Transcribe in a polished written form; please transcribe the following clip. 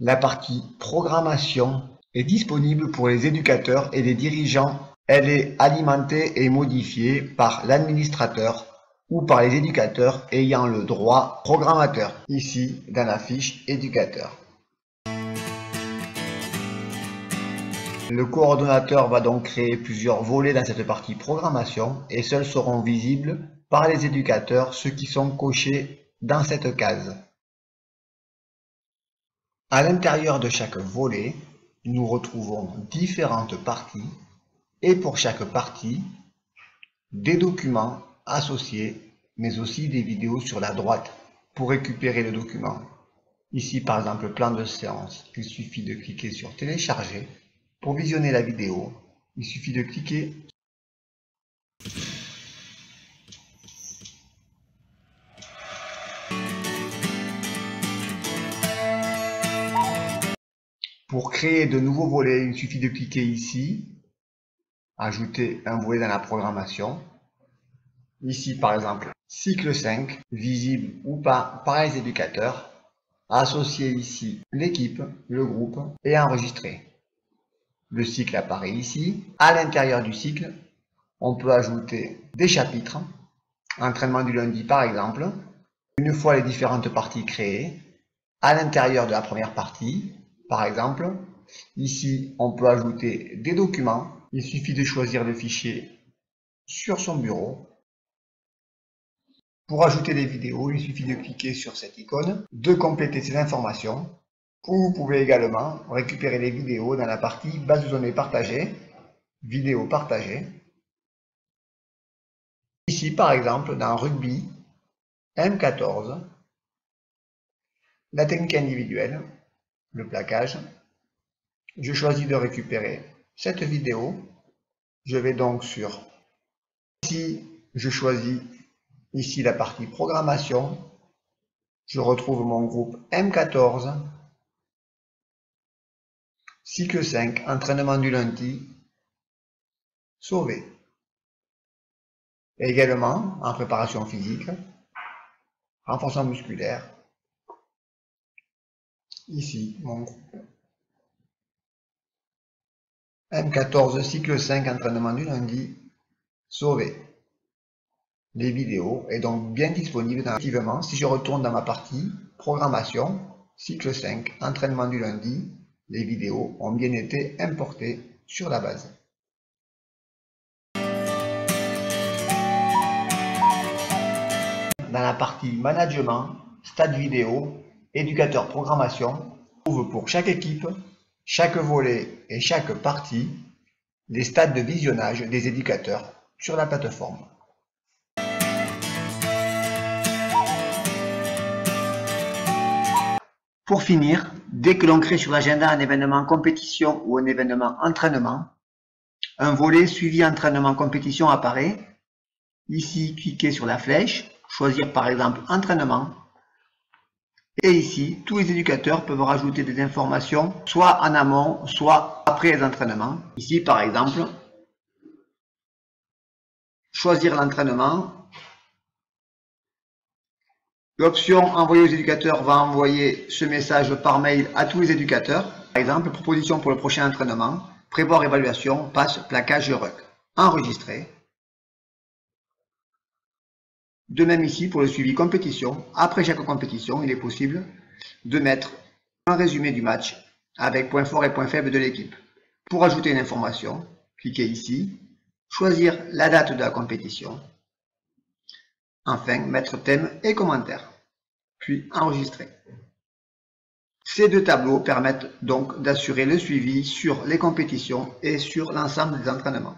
La partie programmation est disponible pour les éducateurs et les dirigeants. Elle est alimentée et modifiée par l'administrateur ou par les éducateurs ayant le droit programmateur, ici dans la fiche éducateur. Le coordonnateur va donc créer plusieurs volets dans cette partie programmation et seuls seront visibles par les éducateurs ceux qui sont cochés dans cette case. À l'intérieur de chaque volet, nous retrouvons différentes parties et pour chaque partie, des documents associés, mais aussi des vidéos sur la droite pour récupérer le document. Ici par exemple, plan de séance, il suffit de cliquer sur télécharger. Pour visionner la vidéo, il suffit de cliquer. Pour créer de nouveaux volets, il suffit de cliquer ici, ajouter un volet dans la programmation. Ici par exemple, cycle 5, visible ou pas par les éducateurs. Associer ici l'équipe, le groupe et enregistrer. Le cycle apparaît ici. À l'intérieur du cycle, on peut ajouter des chapitres. Entraînement du lundi par exemple. Une fois les différentes parties créées, à l'intérieur de la première partie, par exemple, ici on peut ajouter des documents. Il suffit de choisir le fichier sur son bureau. Pour ajouter des vidéos, il suffit de cliquer sur cette icône, de compléter ces informations. Vous pouvez également récupérer les vidéos dans la partie base de données partagée, vidéos partagées. Ici par exemple dans rugby M14, la technique individuelle, le plaquage. Je choisis de récupérer cette vidéo. Je vais donc sur ici, je choisis ici la partie programmation. Je retrouve mon groupe M14. Cycle 5, entraînement du lundi, sauvé. Et également en préparation physique, renforcement musculaire. Ici, mon groupe M14, cycle 5, entraînement du lundi, sauvé. Les vidéos est donc bien disponible activement. Si je retourne dans ma partie programmation, cycle 5, entraînement du lundi, les vidéos ont bien été importées sur la base. Dans la partie management, stade vidéo, éducateur programmation, on trouve pour chaque équipe, chaque volet et chaque partie les stades de visionnage des éducateurs sur la plateforme. Pour finir, dès que l'on crée sur l'agenda un événement compétition ou un événement entraînement, un volet suivi entraînement compétition apparaît. Ici, cliquez sur la flèche, choisir par exemple entraînement. Et ici, tous les éducateurs peuvent rajouter des informations, soit en amont, soit après les entraînements. Ici, par exemple, choisir l'entraînement. L'option envoyer aux éducateurs va envoyer ce message par mail à tous les éducateurs. Par exemple, proposition pour le prochain entraînement, prévoir évaluation, passe, plaquage, rec. Enregistrer. De même ici pour le suivi compétition. Après chaque compétition, il est possible de mettre un résumé du match avec points forts et points faibles de l'équipe. Pour ajouter une information, cliquez ici, choisir la date de la compétition. Enfin, mettre thème et commentaire, puis enregistrer. Ces deux tableaux permettent donc d'assurer le suivi sur les compétitions et sur l'ensemble des entraînements.